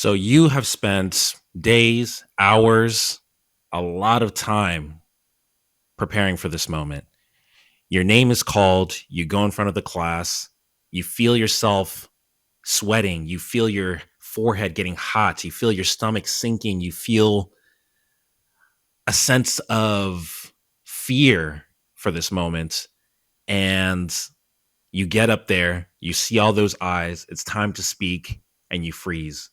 So you have spent days, hours, a lot of time preparing for this moment. Your name is called, you go in front of the class, you feel yourself sweating, you feel your forehead getting hot, you feel your stomach sinking, you feel a sense of fear for this moment. And you get up there, you see all those eyes, it's time to speak, and you freeze.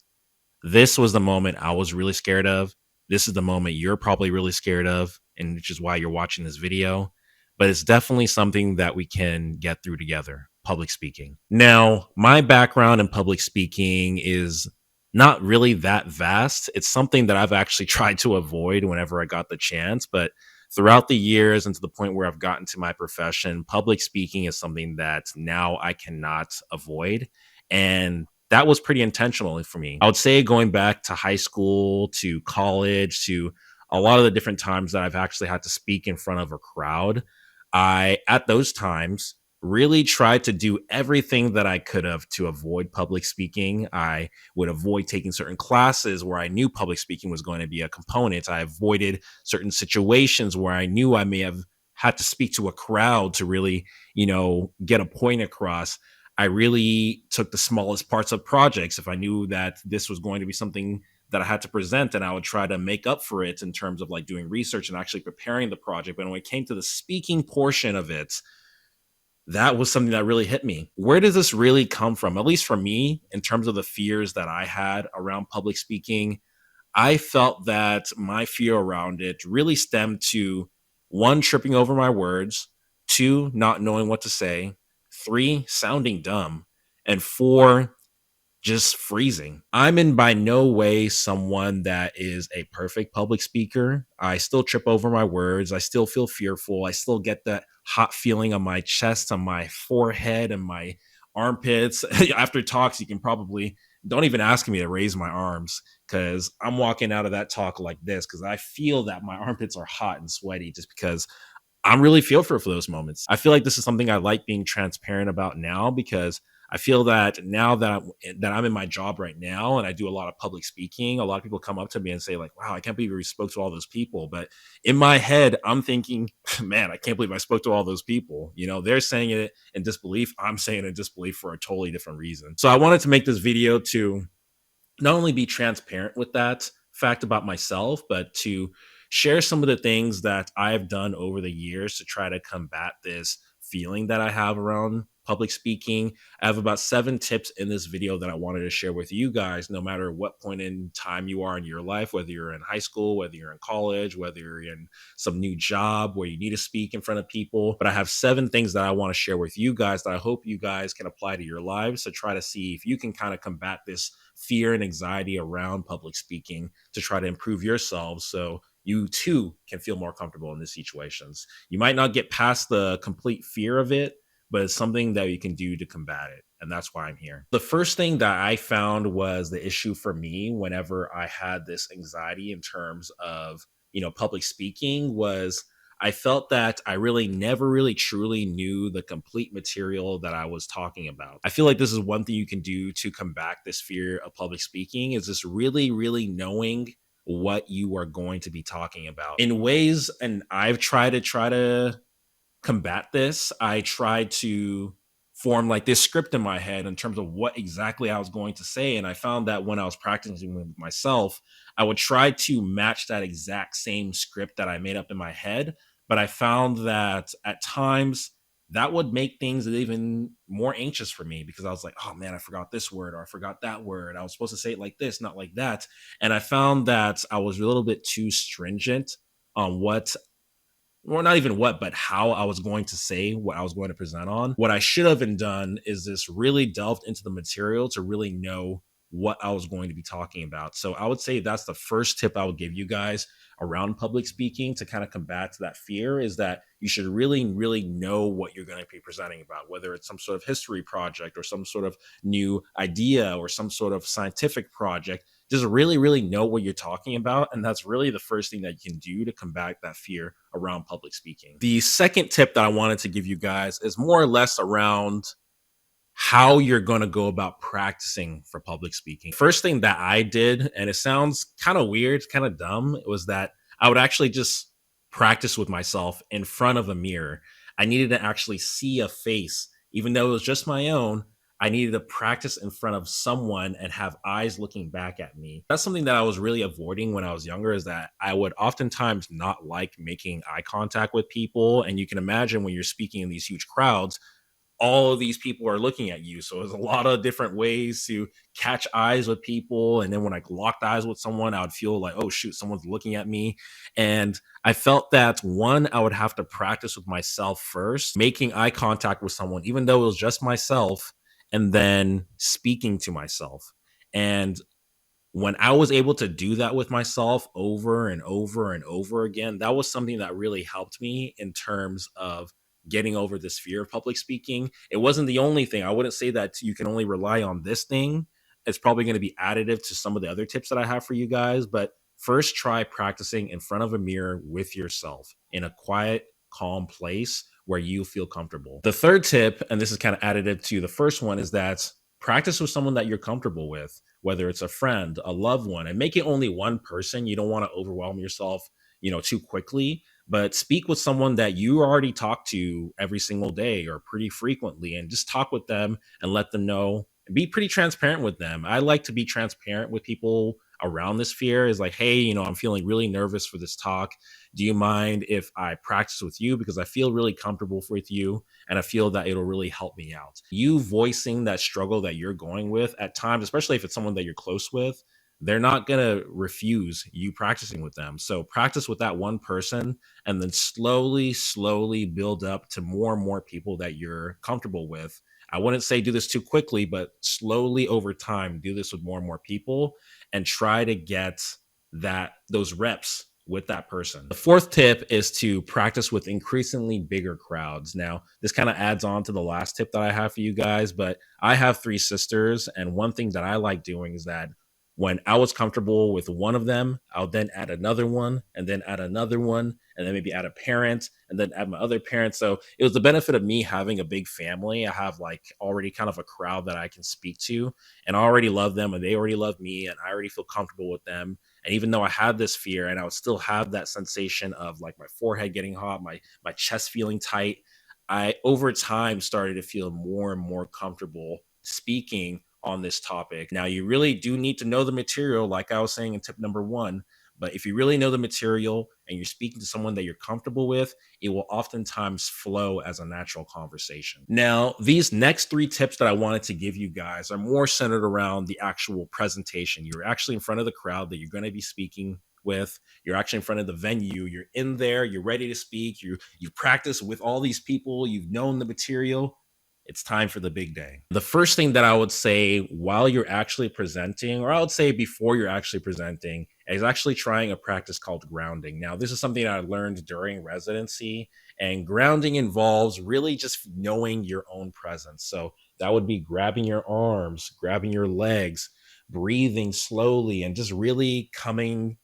This was the moment I was really scared of. This is the moment you're probably really scared of, and which is why you're watching this video. But it's definitely something that we can get through together, public speaking. Now, my background in public speaking is not really that vast. It's something that I've actually tried to avoid whenever I got the chance. But throughout the years and to the point where I've gotten to my profession, public speaking is something that now I cannot avoid. And that was pretty intentional for me. I would say going back to high school, to college, to a lot of the different times that I've actually had to speak in front of a crowd, I, at those times, really tried to do everything that I could have to avoid public speaking. I would avoid taking certain classes where I knew public speaking was going to be a component. I avoided certain situations where I knew I may have had to speak to a crowd to really, get a point across. I really took the smallest parts of projects. If I knew that this was going to be something that I had to present, and I would try to make up for it in terms of like doing research and actually preparing the project. But when it came to the speaking portion of it, that was something that really hit me. Where does this really come from? At least for me, in terms of the fears that I had around public speaking, I felt that my fear around it really stemmed to one, tripping over my words, two, not knowing what to say, three, sounding dumb, and four, just freezing. I'm in by no way someone that is a perfect public speaker. I still trip over my words. I still feel fearful. I still get that hot feeling on my chest, on my forehead, and my armpits. After talks, you can probably don't even ask me to raise my arms because I'm walking out of that talk like this because I feel that my armpits are hot and sweaty just because I'm really feel for those moments. I feel like this is something I like being transparent about now because I feel that now that I'm in my job right now and I do a lot of public speaking, a lot of people come up to me and say like, "Wow, I can't believe you spoke to all those people." But in my head, I'm thinking, "Man, I can't believe I spoke to all those people." They're saying it in disbelief. I'm saying it in disbelief for a totally different reason. So I wanted to make this video to not only be transparent with that fact about myself, but to share some of the things that I've done over the years to try to combat this feeling that I have around public speaking. I have about 7 tips in this video that I wanted to share with you guys, no matter what point in time you are in your life, whether you're in high school, whether you're in college, whether you're in some new job where you need to speak in front of people. But I have 7 things that I want to share with you guys that I hope you guys can apply to your lives to try to see if you can kind of combat this fear and anxiety around public speaking to try to improve yourselves so you too can feel more comfortable in these situations. You might not get past the complete fear of it, but it's something that you can do to combat it. And that's why I'm here. The first thing that I found was the issue for me whenever I had this anxiety in terms of, public speaking was I felt that I really never really truly knew the complete material that I was talking about. I feel like this is one thing you can do to combat this fear of public speaking is just really, really knowing what you are going to be talking about in ways. And I've tried to combat this. I tried to form like this script in my head in terms of what exactly I was going to say. And I found that when I was practicing with myself, I would try to match that exact same script that I made up in my head. But I found that at times that would make things even more anxious for me because I was like, oh man, I forgot this word or I forgot that word. I was supposed to say it like this, not like that. And I found that I was a little bit too stringent on what or not even what, but how I was going to say what I was going to present on. What I should have been done is this really delved into the material to really know what I was going to be talking about. So I would say that's the first tip I would give you guys around public speaking to kind of combat that fear is that you should really, really know what you're going to be presenting about, whether it's some sort of history project or some sort of new idea or some sort of scientific project. Just really, really know what you're talking about. And that's really the first thing that you can do to combat that fear around public speaking. The second tip that I wanted to give you guys is more or less around how you're going to go about practicing for public speaking. First thing that I did, and it sounds kind of weird, kind of dumb, was that I would actually just practice with myself in front of a mirror. I needed to actually see a face, even though it was just my own. I needed to practice in front of someone and have eyes looking back at me. That's something that I was really avoiding when I was younger, is that I would oftentimes not like making eye contact with people. And you can imagine when you're speaking in these huge crowds, all of these people are looking at you. So there's a lot of different ways to catch eyes with people. And then when I locked eyes with someone, I would feel like, oh, shoot, someone's looking at me. And I felt that one, I would have to practice with myself first, making eye contact with someone, even though it was just myself, and then speaking to myself. And when I was able to do that with myself over and over and over again, that was something that really helped me in terms of getting over this fear of public speaking. It wasn't the only thing. I wouldn't say that you can only rely on this thing. It's probably going to be additive to some of the other tips that I have for you guys. But first, try practicing in front of a mirror with yourself in a quiet, calm place where you feel comfortable. The third tip, and this is kind of additive to the first one, is that practice with someone that you're comfortable with, whether it's a friend, a loved one, and make it only one person. You don't want to overwhelm yourself, too quickly, but speak with someone that you already talk to every single day or pretty frequently, and just talk with them and let them know and be pretty transparent with them. I like to be transparent with people around this fear, is like, hey, I'm feeling really nervous for this talk. Do you mind if I practice with you? Because I feel really comfortable with you and I feel that it'll really help me out. You voicing that struggle that you're going with at times, especially if it's someone that you're close with, they're not going to refuse you practicing with them. So practice with that one person and then slowly build up to more and more people that you're comfortable with. I wouldn't say do this too quickly, but slowly over time, do this with more and more people and try to get those reps with that person. The fourth tip is to practice with increasingly bigger crowds. Now, this kind of adds on to the last tip that I have for you guys, but I have three sisters, and one thing that I like doing is that when I was comfortable with one of them, I'll then add another one, and then add another one, and then maybe add a parent, and then add my other parent. So it was the benefit of me having a big family. I have like already kind of a crowd that I can speak to, and I already love them, and they already love me, and I already feel comfortable with them. And even though I had this fear, and I would still have that sensation of like my forehead getting hot, my chest feeling tight, I over time started to feel more and more comfortable speaking on this topic. Now, you really do need to know the material, like I was saying in tip number one. But if you really know the material and you're speaking to someone that you're comfortable with, it will oftentimes flow as a natural conversation. Now, these next three tips that I wanted to give you guys are more centered around the actual presentation. You're actually in front of the crowd that you're going to be speaking with. You're actually in front of the venue. You're in there. You're ready to speak. You practice with all these people. You've known the material. It's time for the big day. The first thing that I would say while you're actually presenting, or I would say before you're actually presenting, is actually trying a practice called grounding. Now, this is something I learned during residency, and grounding involves really just knowing your own presence. So that would be grabbing your arms, grabbing your legs, breathing slowly, and just really coming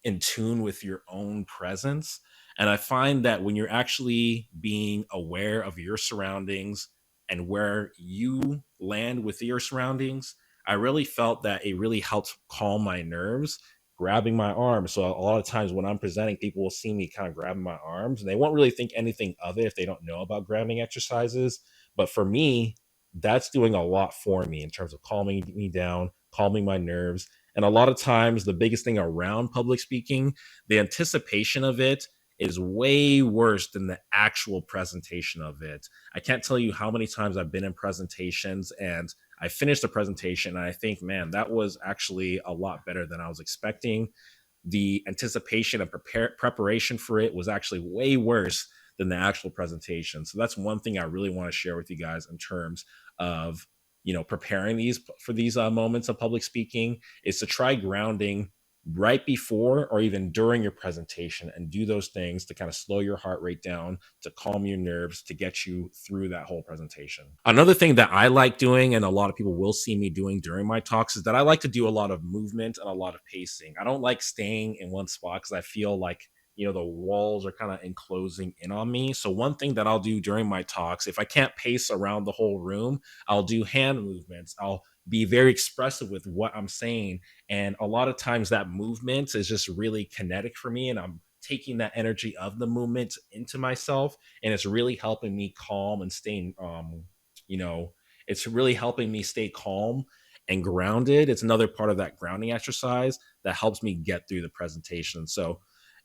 in tune with your own presence. And I find that when you're actually being aware of your surroundings and where you land with your surroundings, I really felt that it really helped calm my nerves, grabbing my arms. So a lot of times when I'm presenting, people will see me kind of grabbing my arms and they won't really think anything of it if they don't know about grounding exercises. But for me, that's doing a lot for me in terms of calming me down, calming my nerves. And a lot of times, the biggest thing around public speaking, the anticipation of it is way worse than the actual presentation of it. I can't tell you how many times I've been in presentations and I finished the presentation and I think, man, that was actually a lot better than I was expecting. The anticipation and preparation for it was actually way worse than the actual presentation. So that's one thing I really want to share with you guys in terms of preparing these for these moments of public speaking, is to try grounding right before or even during your presentation and do those things to kind of slow your heart rate down, to calm your nerves, to get you through that whole presentation. Another thing that I like doing, and a lot of people will see me doing during my talks, is that I like to do a lot of movement and a lot of pacing. I don't like staying in one spot because I feel like the walls are kind of enclosing in on me. So one thing that I'll do during my talks, if I can't pace around the whole room, I'll do hand movements. I'll be very expressive with what I'm saying. And a lot of times that movement is just really kinetic for me. And I'm taking that energy of the movement into myself. And it's really helping me calm and staying, you know, it's really helping me stay calm and grounded. It's another part of that grounding exercise that helps me get through the presentation. So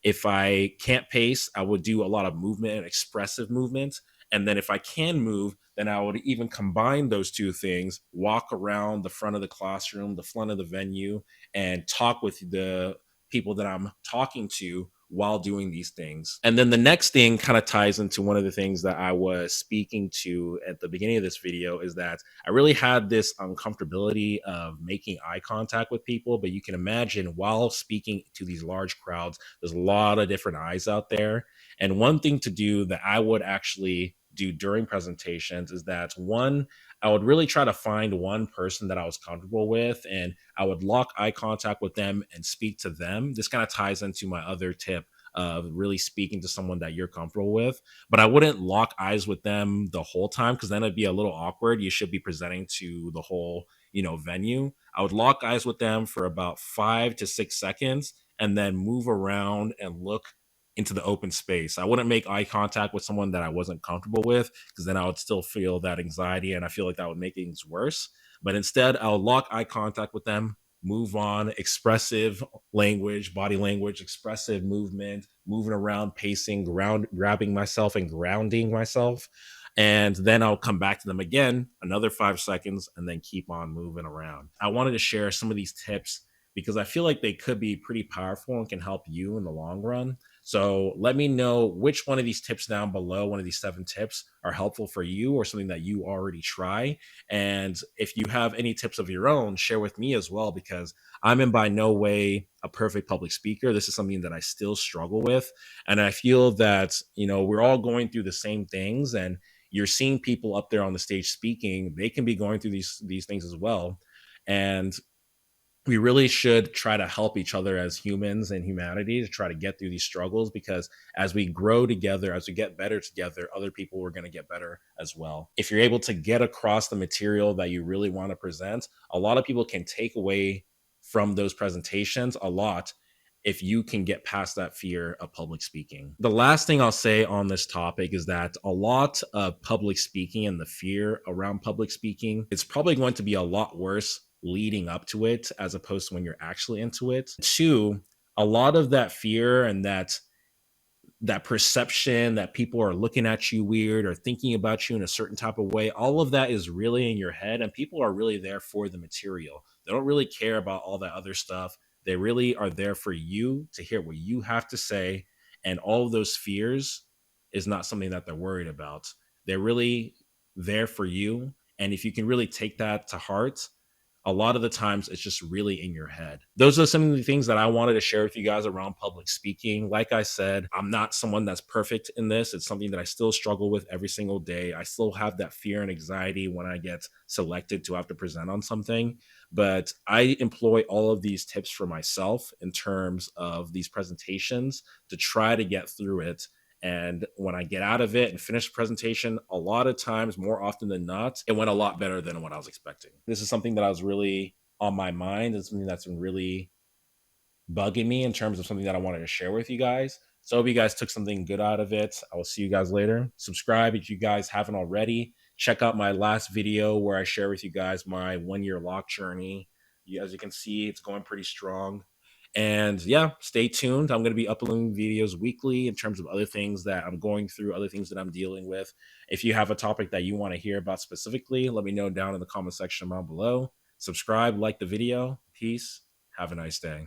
if I can't pace, I would do a lot of movement and expressive movement. And then if I can move, then I would even combine those two things, walk around the front of the classroom, the front of the venue, and talk with the people that I'm talking to while doing these things. And then the next thing kind of ties into one of the things that I was speaking to at the beginning of this video is that I really had this uncomfortability of making eye contact with people. But you can imagine while speaking to these large crowds, there's a lot of different eyes out there. And one thing to do that I would actually do during presentations is that one, I would really try to find one person that I was comfortable with and I would lock eye contact with them and speak to them. This kind of ties into my other tip of really speaking to someone that you're comfortable with. But I wouldn't lock eyes with them the whole time because then it'd be a little awkward. You should be presenting to the whole, venue. I would lock eyes with them for about 5 to 6 seconds and then move around and look into the open space. I wouldn't make eye contact with someone that I wasn't comfortable with because then I would still feel that anxiety and I feel like that would make things worse. But instead, I'll lock eye contact with them, move on, expressive language, body language, expressive movement, moving around, pacing, grabbing myself and grounding myself. And then I'll come back to them again, another 5 seconds, and then keep on moving around. I wanted to share some of these tips because I feel like they could be pretty powerful and can help you in the long run. So let me know which one of these tips down below, one of these 7 tips, are helpful for you or something that you already try. And if you have any tips of your own, share with me as well, because I'm in by no way a perfect public speaker. This is something that I still struggle with. And I feel that, we're all going through the same things and you're seeing people up there on the stage speaking, they can be going through these things as well. And we really should try to help each other as humans and humanity to try to get through these struggles because as we grow together, as we get better together, other people are going to get better as well. If you're able to get across the material that you really want to present, a lot of people can take away from those presentations a lot if you can get past that fear of public speaking. The last thing I'll say on this topic is that a lot of public speaking and the fear around public speaking, it's probably going to be a lot worse leading up to it as opposed to when you're actually into it. Two, a lot of that fear and that perception that people are looking at you weird or thinking about you in a certain type of way, all of that is really in your head and people are really there for the material. They don't really care about all that other stuff. They really are there for you to hear what you have to say, and all of those fears is not something that they're worried about. They're really there for you, and if you can really take that to heart, a lot of the times it's just really in your head. Those are some of the things that I wanted to share with you guys around public speaking. Like I said, I'm not someone that's perfect in this. It's something that I still struggle with every single day. I still have that fear and anxiety when I get selected to have to present on something. But I employ all of these tips for myself in terms of these presentations to try to get through it. And when I get out of it and finish the presentation, a lot of times, more often than not, it went a lot better than what I was expecting. This is something that I was really on my mind. It's something that's been really bugging me in terms of something that I wanted to share with you guys. So I hope you guys took something good out of it. I will see you guys later. Subscribe if you guys haven't already. Check out my last video where I share with you guys my 1-year lock journey. As you can see, it's going pretty strong. And yeah, stay tuned. I'm going to be uploading videos weekly in terms of other things that I'm going through, other things that I'm dealing with. If you have a topic that you want to hear about specifically, let me know down in the comment section down below. Subscribe, like the video. Peace. Have a nice day.